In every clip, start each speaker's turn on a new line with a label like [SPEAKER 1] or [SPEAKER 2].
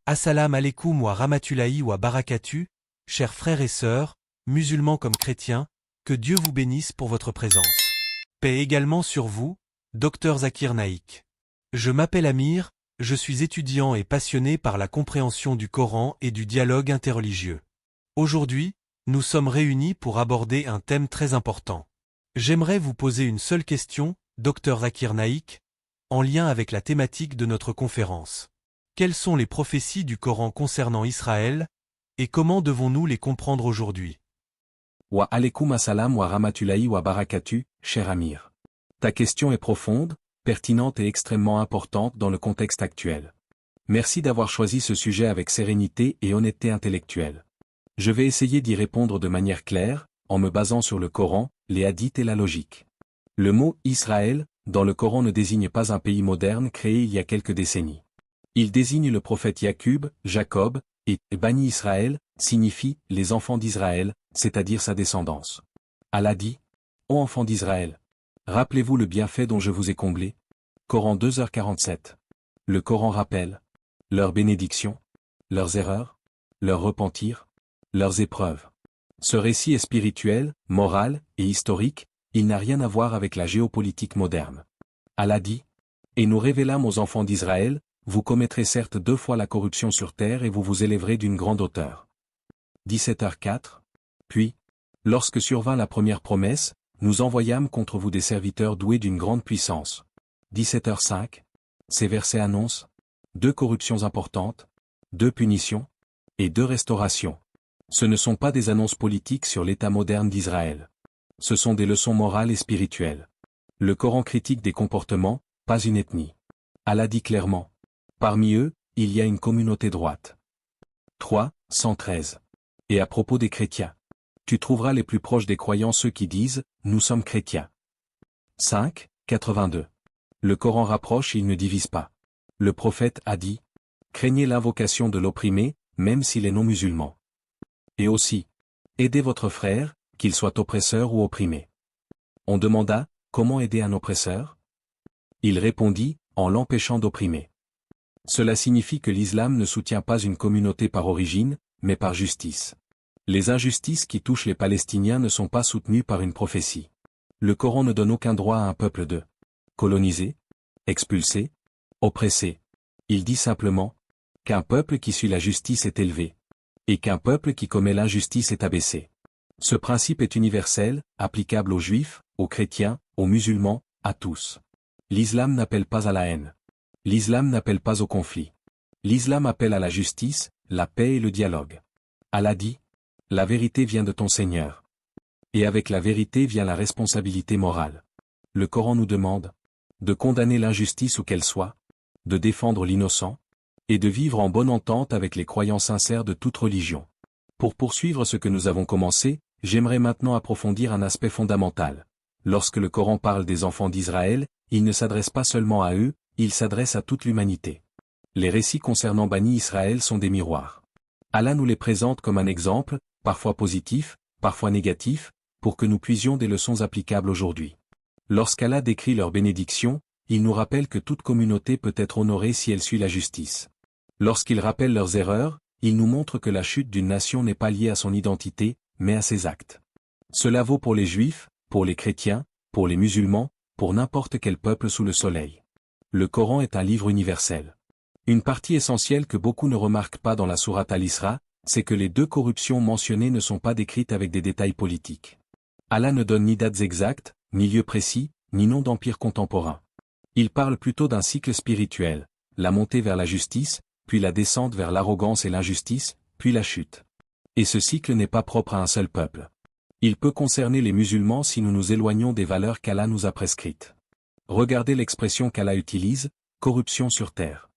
[SPEAKER 1] Assalam alaikum wa rahmatullahi wa barakatuh, chers frères et sœurs, musulmans comme chrétiens, que Dieu vous bénisse pour votre présence. Paix également sur vous, Dr Zakir Naik. Je m'appelle Amir, je suis étudiant et passionné par la compréhension du Coran et du dialogue interreligieux. Aujourd'hui, nous sommes réunis pour aborder un thème très important. J'aimerais vous poser une seule question, Dr Zakir Naik, en lien avec la thématique de notre conférence. Quelles sont les prophéties du Coran concernant Israël, et comment devons-nous les comprendre aujourd'hui?
[SPEAKER 2] Wa alaykoum assalam wa rahmatullahi wa barakatuh, cher Amir. Ta question est profonde, pertinente et extrêmement importante dans le contexte actuel. Merci d'avoir choisi ce sujet avec sérénité et honnêteté intellectuelle. Je vais essayer d'y répondre de manière claire, en me basant sur le Coran, les hadiths et la logique. Le mot « Israël » dans le Coran ne désigne pas un pays moderne créé il y a quelques décennies. Il désigne le prophète Jacob, et Bani Israël signifie « les enfants d'Israël », c'est-à-dire sa descendance. Allah dit « Ô enfants d'Israël, rappelez-vous le bienfait dont je vous ai comblé » Coran 2h47. Le Coran rappelle leurs bénédictions, leurs erreurs, leurs repentirs, leurs épreuves. Ce récit est spirituel, moral et historique, il n'a rien à voir avec la géopolitique moderne. Allah dit « Et nous révélâmes aux enfants d'Israël, vous commettrez certes 2 fois la corruption sur terre et vous vous élèverez d'une grande hauteur. » 17h04. Puis, lorsque survint la première promesse, nous envoyâmes contre vous des serviteurs doués d'une grande puissance. 17h05. Ces versets annoncent 2 corruptions importantes, 2 punitions, et 2 restaurations. Ce ne sont pas des annonces politiques sur l'état moderne d'Israël. Ce sont des leçons morales et spirituelles. Le Coran critique des comportements, pas une ethnie. Allah dit clairement. Parmi eux, il y a une communauté droite. 3, 113. Et à propos des chrétiens. Tu trouveras les plus proches des croyants ceux qui disent « Nous sommes chrétiens ». 5, 82. Le Coran rapproche et il ne divise pas. Le prophète a dit « Craignez l'invocation de l'opprimé, même s'il est non musulman. » Et aussi « Aidez votre frère, qu'il soit oppresseur ou opprimé. » On demanda « Comment aider un oppresseur ?» Il répondit « En l'empêchant d'opprimer. » Cela signifie que l'islam ne soutient pas une communauté par origine, mais par justice. Les injustices qui touchent les Palestiniens ne sont pas soutenues par une prophétie. Le Coran ne donne aucun droit à un peuple de coloniser, expulser, oppresser. Il dit simplement qu'un peuple qui suit la justice est élevé, et qu'un peuple qui commet l'injustice est abaissé. Ce principe est universel, applicable aux juifs, aux chrétiens, aux musulmans, à tous. L'islam n'appelle pas à la haine. L'islam n'appelle pas au conflit. L'islam appelle à la justice, la paix et le dialogue. Allah dit « La vérité vient de ton Seigneur. » Et avec la vérité vient la responsabilité morale. Le Coran nous demande de condamner l'injustice où qu'elle soit, de défendre l'innocent, et de vivre en bonne entente avec les croyants sincères de toute religion. Pour poursuivre ce que nous avons commencé, j'aimerais maintenant approfondir un aspect fondamental. Lorsque le Coran parle des enfants d'Israël, il ne s'adresse pas seulement à eux, il s'adresse à toute l'humanité. Les récits concernant Bani Israël sont des miroirs. Allah nous les présente comme un exemple, parfois positif, parfois négatif, pour que nous puisions des leçons applicables aujourd'hui. Lorsqu'Allah décrit leur bénédiction, il nous rappelle que toute communauté peut être honorée si elle suit la justice. Lorsqu'il rappelle leurs erreurs, il nous montre que la chute d'une nation n'est pas liée à son identité, mais à ses actes. Cela vaut pour les juifs, pour les chrétiens, pour les musulmans, pour n'importe quel peuple sous le soleil. Le Coran est un livre universel. Une partie essentielle que beaucoup ne remarquent pas dans la sourate Al-Isra, c'est que les 2 corruptions mentionnées ne sont pas décrites avec des détails politiques. Allah ne donne ni dates exactes, ni lieux précis, ni nom d'empire contemporain. Il parle plutôt d'un cycle spirituel, la montée vers la justice, puis la descente vers l'arrogance et l'injustice, puis la chute. Et ce cycle n'est pas propre à un seul peuple. Il peut concerner les musulmans si nous nous éloignons des valeurs qu'Allah nous a prescrites. Regardez l'expression qu'Allah utilise, corruption sur terre.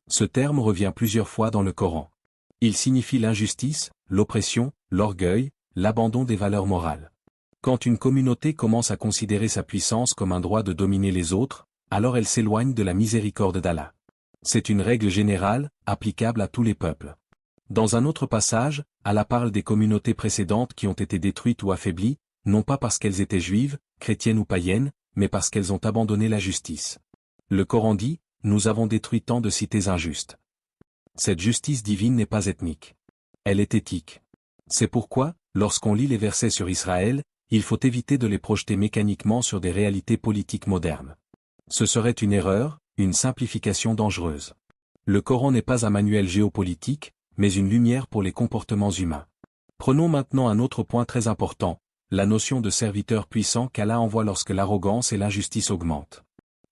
[SPEAKER 2] Ce terme revient plusieurs fois dans le Coran. Il signifie l'injustice, l'oppression, l'orgueil, l'abandon des valeurs morales. Quand une communauté commence à considérer sa puissance comme un droit de dominer les autres, alors elle s'éloigne de la miséricorde d'Allah. C'est une règle générale, applicable à tous les peuples. Dans un autre passage, Allah parle des communautés précédentes qui ont été détruites ou affaiblies, non pas parce qu'elles étaient juives, chrétiennes ou païennes, mais parce qu'elles ont abandonné la justice. Le Coran dit, nous avons détruit tant de cités injustes. Cette justice divine n'est pas ethnique. Elle est éthique. C'est pourquoi, lorsqu'on lit les versets sur Israël, il faut éviter de les projeter mécaniquement sur des réalités politiques modernes. Ce serait une erreur, une simplification dangereuse. Le Coran n'est pas un manuel géopolitique, mais une lumière pour les comportements humains. Prenons maintenant un autre point très important, la notion de serviteur puissant qu'Allah envoie lorsque l'arrogance et l'injustice augmentent.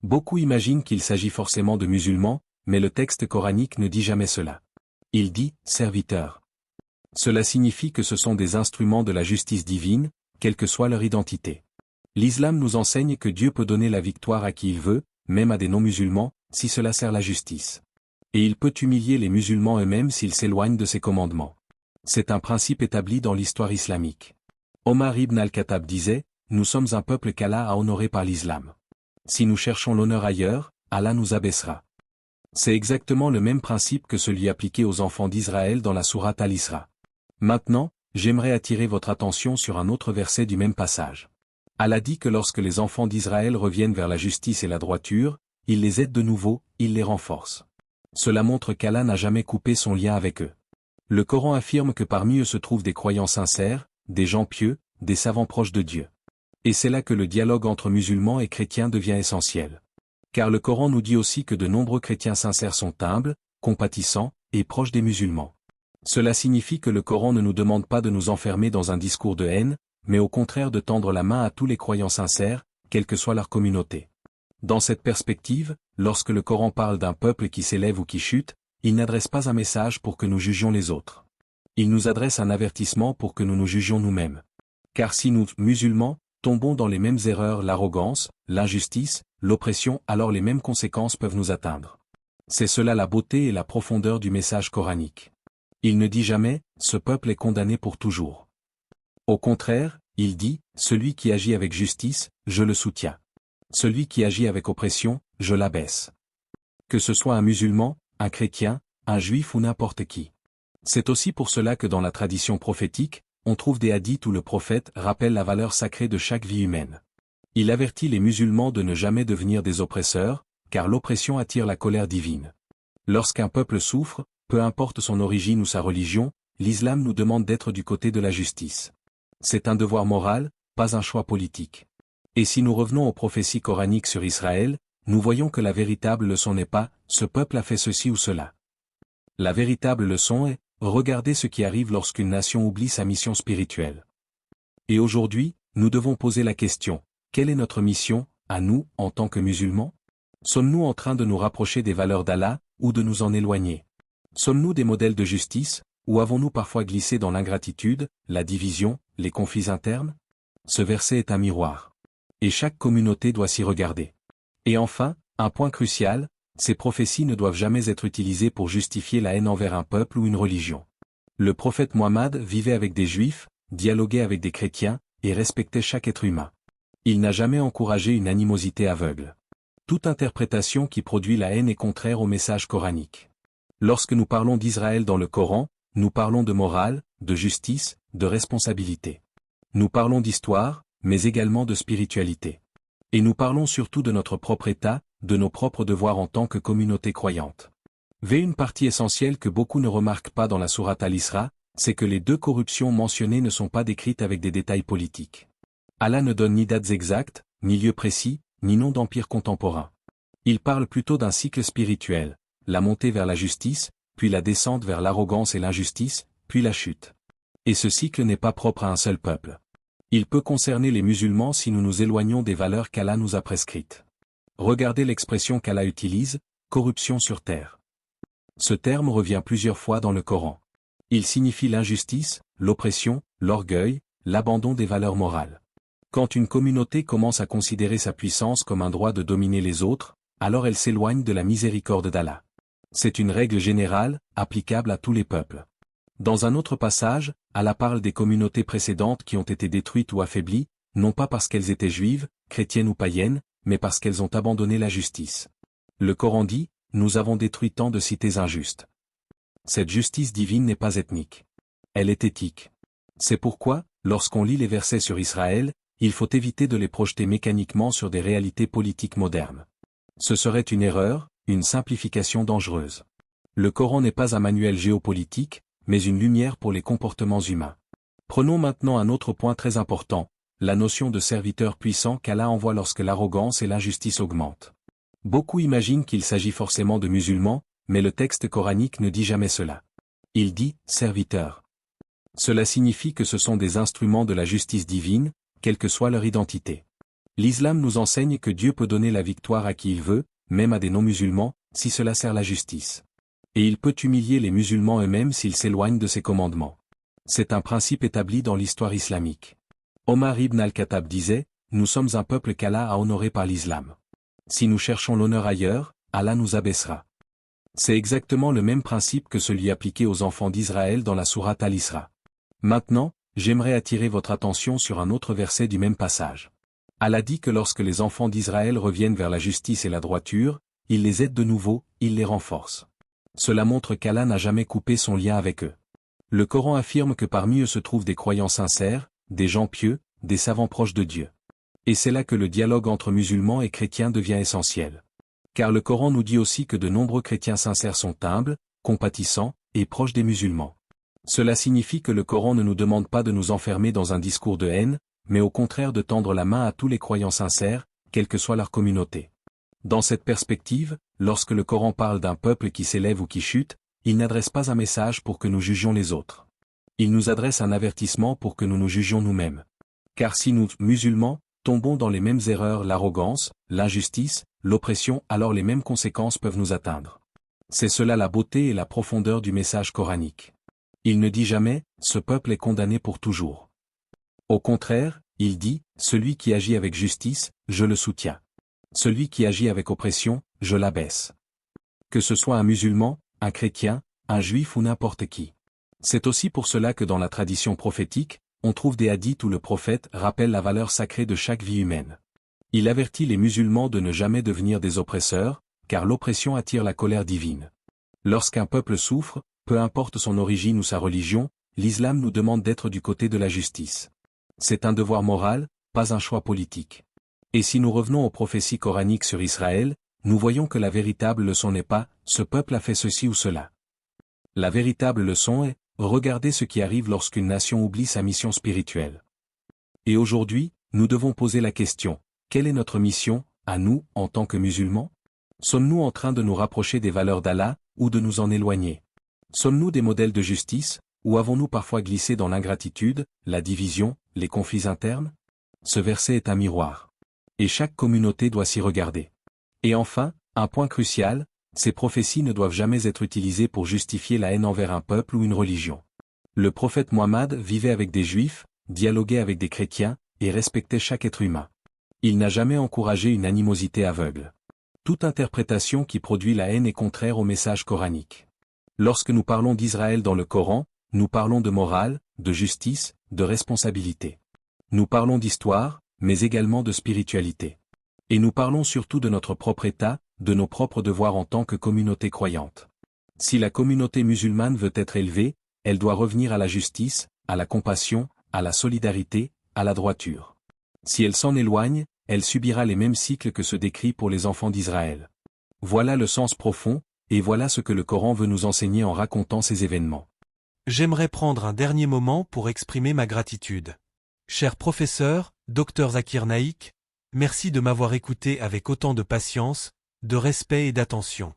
[SPEAKER 2] Beaucoup imaginent qu'il s'agit forcément de musulmans, mais le texte coranique ne dit jamais cela. Il dit « serviteur ». Cela signifie que ce sont des instruments de la justice divine, quelle que soit leur identité. L'islam nous enseigne que Dieu peut donner la victoire à qui il veut, même à des non-musulmans, si cela sert la justice. Et il peut humilier les musulmans eux-mêmes s'ils s'éloignent de ses commandements. C'est un principe établi dans l'histoire islamique. Omar ibn al-Khattab disait, « Nous sommes un peuple qu'Allah a honoré par l'islam. Si nous cherchons l'honneur ailleurs, Allah nous abaissera. » C'est exactement le même principe que celui appliqué aux enfants d'Israël dans la sourate Al-Isra. Maintenant, j'aimerais attirer votre attention sur un autre verset du même passage. Allah dit que lorsque les enfants d'Israël reviennent vers la justice et la droiture, il les aide de nouveau, il les renforce. Cela montre qu'Allah n'a jamais coupé son lien avec eux. Le Coran affirme que parmi eux se trouvent des croyants sincères, des gens pieux, des savants proches de Dieu. Et c'est là que le dialogue entre musulmans et chrétiens devient essentiel. Car le Coran nous dit aussi que de nombreux chrétiens sincères sont humbles, compatissants, et proches des musulmans. Cela signifie que le Coran ne nous demande pas de nous enfermer dans un discours de haine, mais au contraire de tendre la main à tous les croyants sincères, quelle que soit leur communauté. Dans cette perspective, lorsque le Coran parle d'un peuple qui s'élève ou qui chute, il n'adresse pas un message pour que nous jugions les autres. Il nous adresse un avertissement pour que nous nous jugions nous-mêmes. Car si nous, musulmans, tombons dans les mêmes erreurs, l'arrogance, l'injustice, l'oppression, alors les mêmes conséquences peuvent nous atteindre. C'est cela la beauté et la profondeur du message coranique. Il ne dit jamais, ce peuple est condamné pour toujours. Au contraire, il dit, celui qui agit avec justice, je le soutiens. Celui qui agit avec oppression, je l'abaisse. Que ce soit un musulman, un chrétien, un juif ou n'importe qui. C'est aussi pour cela que dans la tradition prophétique, on trouve des hadiths où le prophète rappelle la valeur sacrée de chaque vie humaine. Il avertit les musulmans de ne jamais devenir des oppresseurs, car l'oppression attire la colère divine. Lorsqu'un peuple souffre, peu importe son origine ou sa religion, l'islam nous demande d'être du côté de la justice. C'est un devoir moral, pas un choix politique. Et si nous revenons aux prophéties coraniques sur Israël, nous voyons que la véritable leçon n'est pas « ce peuple a fait ceci ou cela ». La véritable leçon est « regardez ce qui arrive lorsqu'une nation oublie sa mission spirituelle ». Et aujourd'hui, nous devons poser la question, quelle est notre mission, à nous, en tant que musulmans? Sommes-nous en train de nous rapprocher des valeurs d'Allah, ou de nous en éloigner? Sommes-nous des modèles de justice, ou avons-nous parfois glissé dans l'ingratitude, la division, les conflits internes? Ce verset est un miroir. Et chaque communauté doit s'y regarder. Et enfin, un point crucial, ces prophéties ne doivent jamais être utilisées pour justifier la haine envers un peuple ou une religion. Le prophète Mohammed vivait avec des juifs, dialoguait avec des chrétiens, et respectait chaque être humain. Il n'a jamais encouragé une animosité aveugle. Toute interprétation qui produit la haine est contraire au message coranique. Lorsque nous parlons d'Israël dans le Coran, nous parlons de morale, de justice, de responsabilité. Nous parlons d'histoire, mais également de spiritualité. Et nous parlons surtout de notre propre état, de nos propres devoirs en tant que communauté croyante. Une partie essentielle que beaucoup ne remarquent pas dans la sourate Al-Isra, c'est que les deux corruptions mentionnées ne sont pas décrites avec des détails politiques. Allah ne donne ni dates exactes, ni lieux précis, ni nom d'empire contemporain. Il parle plutôt d'un cycle spirituel, la montée vers la justice, puis la descente vers l'arrogance et l'injustice, puis la chute. Et ce cycle n'est pas propre à un seul peuple. Il peut concerner les musulmans si nous nous éloignons des valeurs qu'Allah nous a prescrites. Regardez l'expression qu'Allah utilise, corruption sur terre. Ce terme revient plusieurs fois dans le Coran. Il signifie l'injustice, l'oppression, l'orgueil, l'abandon des valeurs morales. Quand une communauté commence à considérer sa puissance comme un droit de dominer les autres, alors elle s'éloigne de la miséricorde d'Allah. C'est une règle générale, applicable à tous les peuples. Dans un autre passage, Allah parle des communautés précédentes qui ont été détruites ou affaiblies, non pas parce qu'elles étaient juives, chrétiennes ou païennes, mais parce qu'elles ont abandonné la justice. Le Coran dit, nous avons détruit tant de cités injustes. Cette justice divine n'est pas ethnique. Elle est éthique. C'est pourquoi, lorsqu'on lit les versets sur Israël, il faut éviter de les projeter mécaniquement sur des réalités politiques modernes. Ce serait une erreur, une simplification dangereuse. Le Coran n'est pas un manuel géopolitique, mais une lumière pour les comportements humains. Prenons maintenant un autre point très important, la notion de serviteur puissant qu'Allah envoie lorsque l'arrogance et l'injustice augmentent. Beaucoup imaginent qu'il s'agit forcément de musulmans, mais le texte coranique ne dit jamais cela. Il dit « serviteur ». Cela signifie que ce sont des instruments de la justice divine, quelle que soit leur identité. L'islam nous enseigne que Dieu peut donner la victoire à qui il veut, même à des non-musulmans, si cela sert la justice. Et il peut humilier les musulmans eux-mêmes s'ils s'éloignent de ses commandements. C'est un principe établi dans l'histoire islamique. Omar ibn al-Khattab disait, « Nous sommes un peuple qu'Allah a honoré par l'islam. Si nous cherchons l'honneur ailleurs, Allah nous abaissera. » C'est exactement le même principe que celui appliqué aux enfants d'Israël dans la sourate Al-Isra. Maintenant, j'aimerais attirer votre attention sur un autre verset du même passage. Allah dit que lorsque les enfants d'Israël reviennent vers la justice et la droiture, il les aide de nouveau, il les renforce. Cela montre qu'Allah n'a jamais coupé son lien avec eux. Le Coran affirme que parmi eux se trouvent des croyants sincères, des gens pieux, des savants proches de Dieu. Et c'est là que le dialogue entre musulmans et chrétiens devient essentiel. Car le Coran nous dit aussi que de nombreux chrétiens sincères sont humbles, compatissants, et proches des musulmans. Cela signifie que le Coran ne nous demande pas de nous enfermer dans un discours de haine, mais au contraire de tendre la main à tous les croyants sincères, quelle que soit leur communauté. Dans cette perspective, lorsque le Coran parle d'un peuple qui s'élève ou qui chute, il n'adresse pas un message pour que nous jugions les autres. Il nous adresse un avertissement pour que nous nous jugions nous-mêmes. Car si nous, musulmans, tombons dans les mêmes erreurs, l'arrogance, l'injustice, l'oppression, alors les mêmes conséquences peuvent nous atteindre. C'est cela la beauté et la profondeur du message coranique. Il ne dit jamais, ce peuple est condamné pour toujours. Au contraire, il dit, celui qui agit avec justice, je le soutiens. Celui qui agit avec oppression, je l'abaisse. Que ce soit un musulman, un chrétien, un juif ou n'importe qui. C'est aussi pour cela que dans la tradition prophétique, on trouve des hadiths où le prophète rappelle la valeur sacrée de chaque vie humaine. Il avertit les musulmans de ne jamais devenir des oppresseurs, car l'oppression attire la colère divine. Lorsqu'un peuple souffre, peu importe son origine ou sa religion, l'islam nous demande d'être du côté de la justice. C'est un devoir moral, pas un choix politique. Et si nous revenons aux prophéties coraniques sur Israël, nous voyons que la véritable leçon n'est pas « ce peuple a fait ceci ou cela ». La véritable leçon est « regardez ce qui arrive lorsqu'une nation oublie sa mission spirituelle ». Et aujourd'hui, nous devons poser la question, quelle est notre mission, à nous, en tant que musulmans? Sommes-nous en train de nous rapprocher des valeurs d'Allah, ou de nous en éloigner? Sommes-nous des modèles de justice, ou avons-nous parfois glissé dans l'ingratitude, la division, les conflits internes? Ce verset est un miroir. Et chaque communauté doit s'y regarder. Et enfin, un point crucial, ces prophéties ne doivent jamais être utilisées pour justifier la haine envers un peuple ou une religion. Le prophète Mohammed vivait avec des juifs, dialoguait avec des chrétiens, et respectait chaque être humain. Il n'a jamais encouragé une animosité aveugle. Toute interprétation qui produit la haine est contraire au message coranique. Lorsque nous parlons d'Israël dans le Coran, nous parlons de morale, de justice, de responsabilité. Nous parlons d'histoire, mais également de spiritualité. Et nous parlons surtout de notre propre état, de nos propres devoirs en tant que communauté croyante. Si la communauté musulmane veut être élevée, elle doit revenir à la justice, à la compassion, à la solidarité, à la droiture. Si elle s'en éloigne, elle subira les mêmes cycles que ceux décrits pour les enfants d'Israël. Voilà le sens profond, et voilà ce que le Coran veut nous enseigner en racontant ces événements.
[SPEAKER 1] J'aimerais prendre un dernier moment pour exprimer ma gratitude. Cher professeur, Dr Zakir Naik, merci de m'avoir écouté avec autant de patience, de respect et d'attention.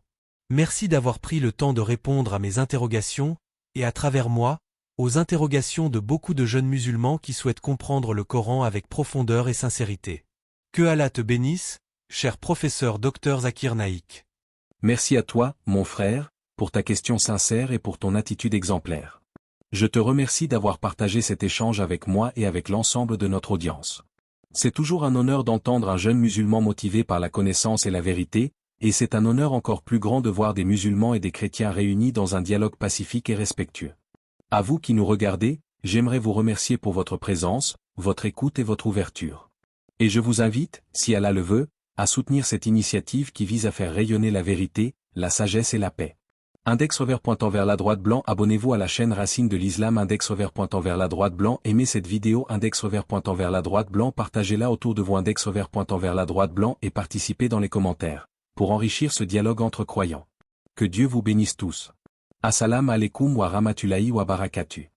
[SPEAKER 1] Merci d'avoir pris le temps de répondre à mes interrogations, et à travers moi, aux interrogations de beaucoup de jeunes musulmans qui souhaitent comprendre le Coran avec profondeur et sincérité. Que Allah te bénisse, cher professeur Dr Zakir Naik.
[SPEAKER 2] Merci à toi, mon frère, pour ta question sincère et pour ton attitude exemplaire. Je te remercie d'avoir partagé cet échange avec moi et avec l'ensemble de notre audience. C'est toujours un honneur d'entendre un jeune musulman motivé par la connaissance et la vérité, et c'est un honneur encore plus grand de voir des musulmans et des chrétiens réunis dans un dialogue pacifique et respectueux. À vous qui nous regardez, j'aimerais vous remercier pour votre présence, votre écoute et votre ouverture. Et je vous invite, si Allah le veut, à soutenir cette initiative qui vise à faire rayonner la vérité, la sagesse et la paix. Index revers pointant vers la droite blanc. Abonnez-vous à la chaîne Racine de l'Islam. Index revers pointant vers la droite blanc. Aimez cette vidéo. Index revers pointant vers la droite blanc. Partagez-la autour de vous. Index revers pointant vers la droite blanc et participez dans les commentaires pour enrichir ce dialogue entre croyants. Que Dieu vous bénisse tous. Assalamu alaikum wa rahmatullahi wa barakatuh.